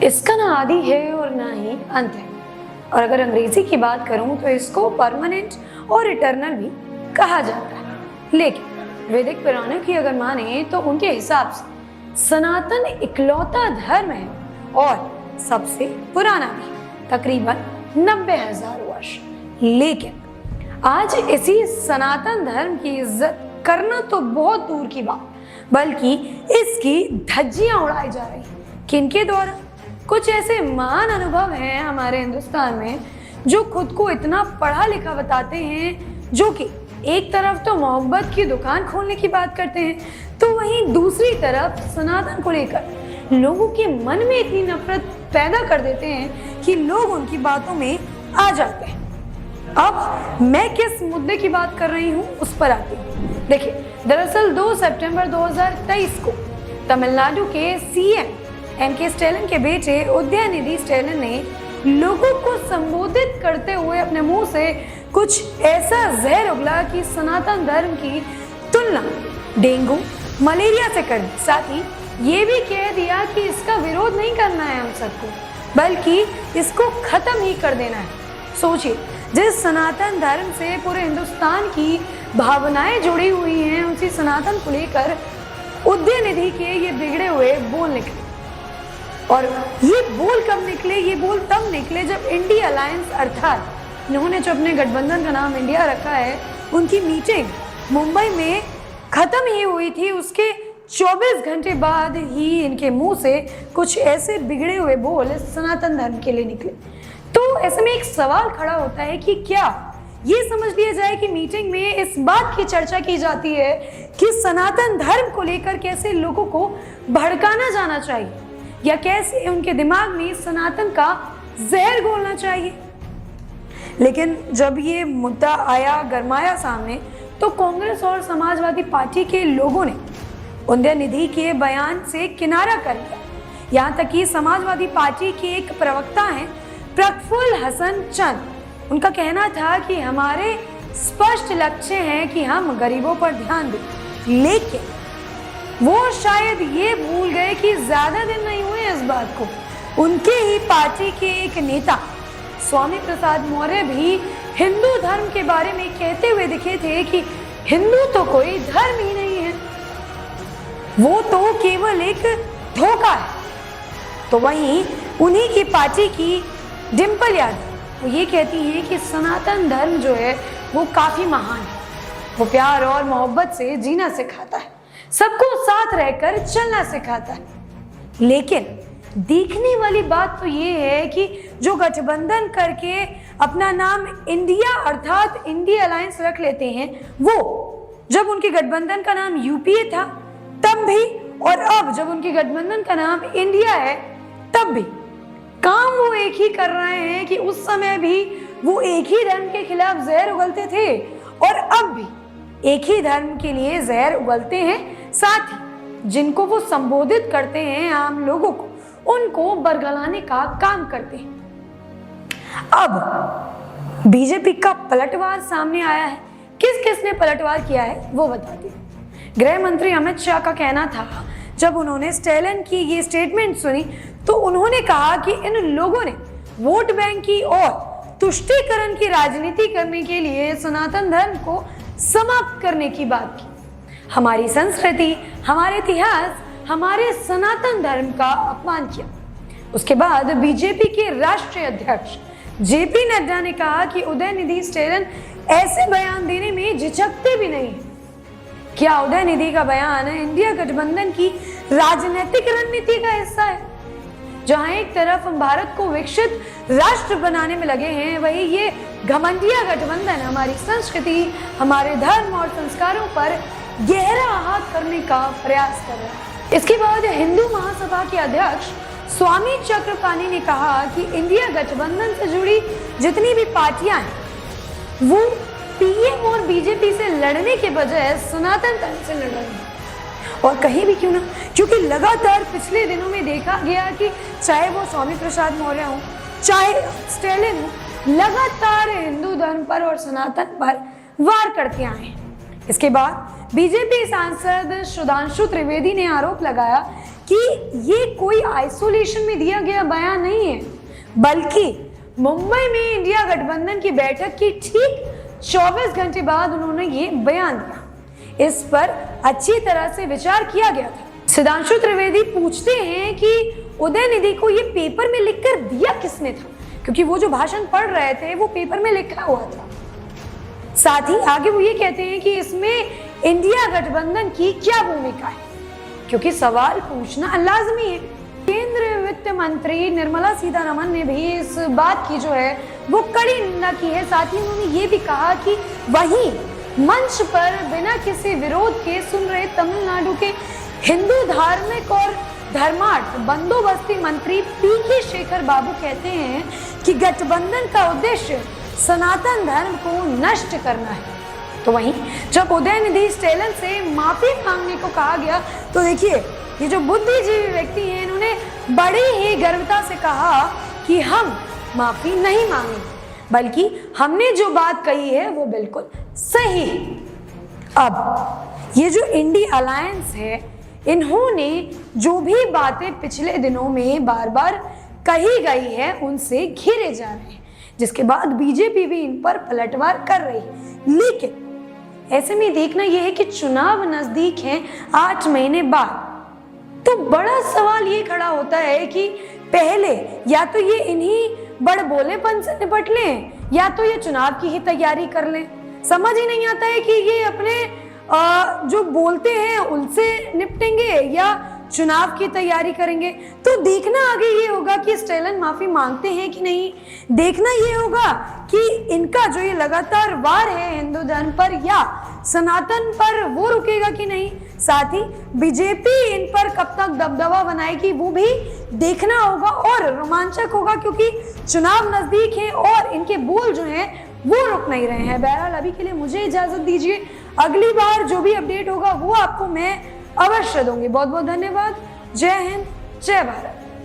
इसका ना आदि है और ना ही अंत है। और अगर अंग्रेजी की बात करूं तो इसको परमानेंट और इटर्नल भी कहा जाता है। लेकिन वैदिक पुराणों की अगर माने तो उनके हिसाब से सनातन इकलौता धर्म है और सबसे पुराना भी, तकरीबन 90,000 वर्ष। लेकिन आज इसी सनातन धर्म की इज्जत करना तो बहुत दूर की बात, बल्कि इसकी धज्जियां उड़ाई जा रही हैं। किनके द्वारा? कुछ ऐसे महान अनुभव हैं हमारे हिंदुस्तान में जो खुद को इतना पढ़ा लिखा बताते हैं, जो कि एक तरफ तो मोहब्बत की दुकान खोलने की बात करते हैं, तो वहीं दूसरी तरफ सनातन को लेकर लोगों के मन में इतनी नफरत पैदा कर देते हैं कि लोग उनकी बातों में आ जाते हैं। अब मैं किस मुद्दे की बात कर रही हूँ उस पर आती हूँ। देखिए, दरअसल 2 सितंबर 2023 को तमिलनाडु के सीएम एम.के. स्टैलिन के बेटे उदयनिधि स्टैलिन ने लोगों को संबोधित करते हुए अपने मुंह से कुछ ऐसा जहर उगला कि सनातन धर्म की तुलना डेंगू, मलेरिया से कर दी। साथ ही ये भी कह दिया कि इसका विरोध नहीं करना है हम सबको, बल्कि इसको खत्म ही कर देना है। सोचिए, जिस सनातन धर्म से पूरे हिंदुस्तान की भावनाएं जुड़ी हुई हैं, उसी सनातन को लेकर उदयनिधि के ये बिगड़े हुए बोल निकले। और ये बोल कब निकले? ये बोल तब निकले जब इंडिया अलायंस, अर्थात इन्होंने जो अपने गठबंधन का नाम इंडिया रखा है, उनकी मीटिंग मुंबई में खत्म ही हुई थी। उसके 24 घंटे बाद ही इनके मुंह से कुछ ऐसे बिगड़े हुए बोल सनातन धर्म के लिए निकले। तो ऐसे में एक सवाल खड़ा होता है कि क्या ये समझ लिया जाए कि मीटिंग में इस बात की चर्चा की जाती है कि सनातन धर्म को लेकर कैसे लोगों को भड़काना जाना चाहिए, या कैसे उनके दिमाग में सनातन का जहर घोलना चाहिए। लेकिन जब ये मुद्दा आया, गरमाया सामने, तो कांग्रेस और समाजवादी पार्टी के लोगों ने उदयनिधि के बयान से किनारा कर लिया। यहाँ तक कि समाजवादी पार्टी के एक प्रवक्ता हैं प्रफुल्ल हसन चंद, उनका कहना था कि हमारे स्पष्ट लक्ष्य है कि हम गरीबों पर ध्यान दें। लेकिन वो शायद ये भूल गए कि ज्यादा दिन नहीं हुए इस बात को। उनके ही पार्टी के एक नेता स्वामी प्रसाद मौर्य भी हिंदू धर्म के बारे में कहते हुए दिखे थे कि हिंदू तो कोई धर्म ही नहीं है, वो तो केवल एक धोखा है। तो वहीं उन्हीं की पार्टी की डिंपल यादव, वो ये कहती हैं कि सनातन धर्म जो है वो काफी महान है, वो प्यार और मोहब्बत से जीना सिखाता है, सबको साथ रहकर चलना सिखाता है। लेकिन देखने वाली बात तो ये है कि जो गठबंधन करके अपना नाम इंडिया अर्थात इंडिया अलायंस रख लेते हैं, वो जब उनके गठबंधन का नाम यूपीए था तब भी, और अब जब उनके गठबंधन का नाम इंडिया है तब भी काम वो एक ही कर रहे हैं कि उस समय भी वो एक ही धर्म के खिलाफ जहर उगलते थे और अब भी एक ही धर्म के लिए जहर उगलते हैं। साथ ही जिनको वो संबोधित करते हैं, आम लोगों को, उनको बरगलाने का काम करते हैं। अब बीजेपी का पलटवार सामने आया है। किस किस ने पलटवार किया है वो बताती हूँ। गृह मंत्री अमित शाह का कहना था, जब उन्होंने स्टैलिन की ये स्टेटमेंट सुनी तो उन्होंने कहा कि इन लोगों ने वोट बैंक की और तुष्टीकरण की राजनीति करने के लिए सनातन धर्म को समाप्त करने की बात की। हमारी संस्कृति, हमारे इतिहास, हमारे सनातन धर्म का अपमान किया। उसके बाद बीजेपी के राष्ट्रीय अध्यक्ष जेपी नड्डा ने कहा कि उदयनिधि स्टैलिन ऐसे बयान देने में झिझकते भी नहीं। क्या उदयनिधि का बयान इंडिया गठबंधन की राजनीतिक रणनीति का हिस्सा है? जहां एक तरफ हम भारत को विकसित राष्ट्र बनाने में लगे हैं, वही ये घमंडिया गठबंधन हमारी संस्कृति, हमारे धर्म और संस्कारों पर गहरा आघात करने का प्रयास कर रहा है। इसके बाद हिंदू महासभा के अध्यक्ष स्वामी चक्रपाणी ने कहा कि इंडिया गठबंधन से जुड़ी जितनी भी पार्टियां हैं वो पीएम और बीजेपी से लड़ने के बजाय सनातन धर्म से लड़ रही हैं। और कहीं भी क्यों ना, क्योंकि लगातार पिछले दिनों में देखा गया कि चाहे वो स्वामी प्रसाद मौर्य हो, चाहे स्टैलिन हो, लगातार हिंदू धर्म पर और सनातन पर वार करते आए हैं। इसके बाद बीजेपी सांसद सुधांशु त्रिवेदी ने आरोप लगाया कि ये कोई आइसोलेशन में दिया गया बयान नहीं है, बल्कि मुंबई में इंडिया गठबंधन की बैठक की ठीक 24 घंटे बाद उन्होंने ये बयान दिया। इस पर अच्छी तरह से विचार किया गया था। सुधांशु त्रिवेदी पूछते हैं कि उदयनिधि को ये पेपर में लिखकर दिया किसने था, क्योंकि वो जो भाषण पढ़ रहे थे वो पेपर में लिखा हुआ था। साथ ही आगे वो ये कहते हैं कि इसमें इंडिया गठबंधन की क्या भूमिका है, क्योंकि सवाल पूछना लाजमी है। केंद्रीय वित्त मंत्री निर्मला सीतारमण ने भी इस बात की जो है वो कड़ी निंदा की है। साथ ही उन्होंने ये भी कहा कि वही मंच पर बिना किसी विरोध के सुन रहे तमिलनाडु के हिंदू धार्मिक और धर्मार्थ बंदोबस्ती मंत्री पी.के. शेखर बाबू कहते हैं कि गठबंधन का उद्देश्य सनातन धर्म को नष्ट करना है। तो वहीं जब उदयनिधि स्टेलन से माफी मांगने को कहा गया तो देखिए ये जो बुद्धिजीवी व्यक्ति हैं इन्होंने बड़ी ही गर्वता से कहा कि हम माफी नहीं मांगे, बल्कि हमने जो बात कही है वो बिल्कुल सही है। अब ये जो इंडी अलायंस है, इन्होंने जो भी बातें पिछले दिनों में बार बार कही गई है उनसे घिरे जा रहे हैं, जिसके बाद बीजेपी भी इन पर पलटवार कर रही है। लेकिन ऐसे में देखना यह है कि चुनाव नजदीक हैं 8 महीने बाद, तो बड़ा सवाल ये खड़ा होता है कि पहले या तो ये इन्हीं बड़बोलेपन से निपट लें या तो ये चुनाव की ही तैयारी कर लें। समझ ही नहीं आता है कि ये अपने जो बोलते हैं उनसे निपटेंगे या चुनाव की तैयारी करेंगे। तो देखना आगे ये होगा कि स्टेलन माफी मांगते हैं कि नहीं। देखना ये होगा कि इनका जो ये लगातार वार है हिंदू धर्म पर या सनातन पर वो रुकेगा कि नहीं। साथ ही बीजेपी इन पर कब तक दबदबा बनाएगी वो भी देखना होगा और रोमांचक होगा, क्योंकि चुनाव नजदीक है और इनके बोल जो हैं वो रुक नहीं रहे हैं। बहरहाल अभी के लिए मुझे इजाजत दीजिए, अगली बार जो भी अपडेट होगा वो आपको मैं अवश्य दूंगी। बहुत बहुत धन्यवाद। जय हिंद, जय भारत।